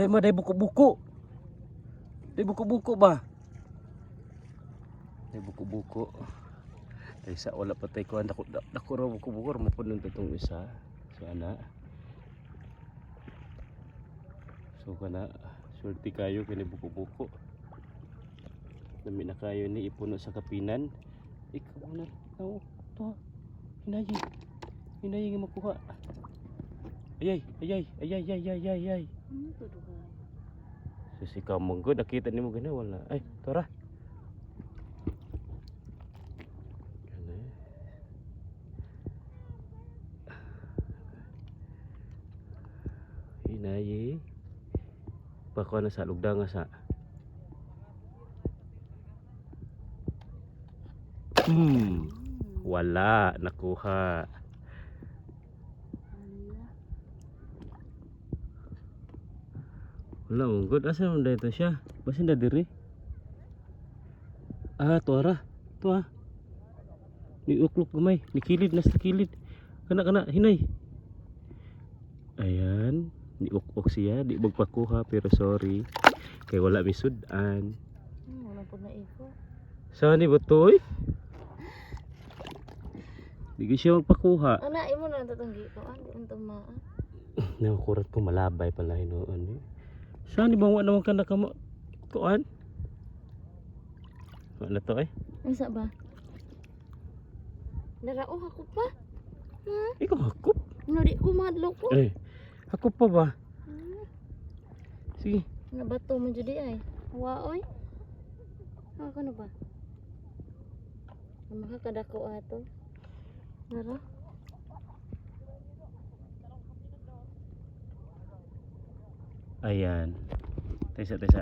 Day maday buko-buko. Day buko-buko ba? Day buko-buko. Day sa wala patay ko dako ra buko-buko mo pud nung tutong isa. So ana. So kana swerte kayo kini buko-buko. Dami na kayo ni ipuno sa kapinan. Ikaw na. Oh, to. Hinayi. Hinayi nga makuha. Ayay, ayay, ayay, ayay, ayay, ayay. Ano to duga? Sus ikaw monggo nakita nimo gani wala. Ay, tora. Hinayi. Pakuha na sa lugdang sa. Wala nakuha. Wala mong good. Asa naman dito siya? Basin na diri. Ah, tuara. Tuwa. Ni uklok gamay. Ni kilid na sa kilid. Kana kana hinay. Ayan. Ni uklok siya. Di magpakuha pero sorry. Kay wala misudan. Wala po na iko. Saan ni Butoy? Di ko siya magpakuha. Ana, imo na tatanggi ko. Ano ang tumaan? Nakurat ko malabay pala hinoon eh. Saan ni bang wala naman ka nakama? Kuan? Wala to eh. Asa ba? Narao ako pa. Ha? Ikaw hakop? Ano di ko madlo ko? Eh, hakop pa ba? Sige. Nabato man jud di ay. Wa oy. Ako na ba? Makakadako ato. Nara? Ayan. Tesa.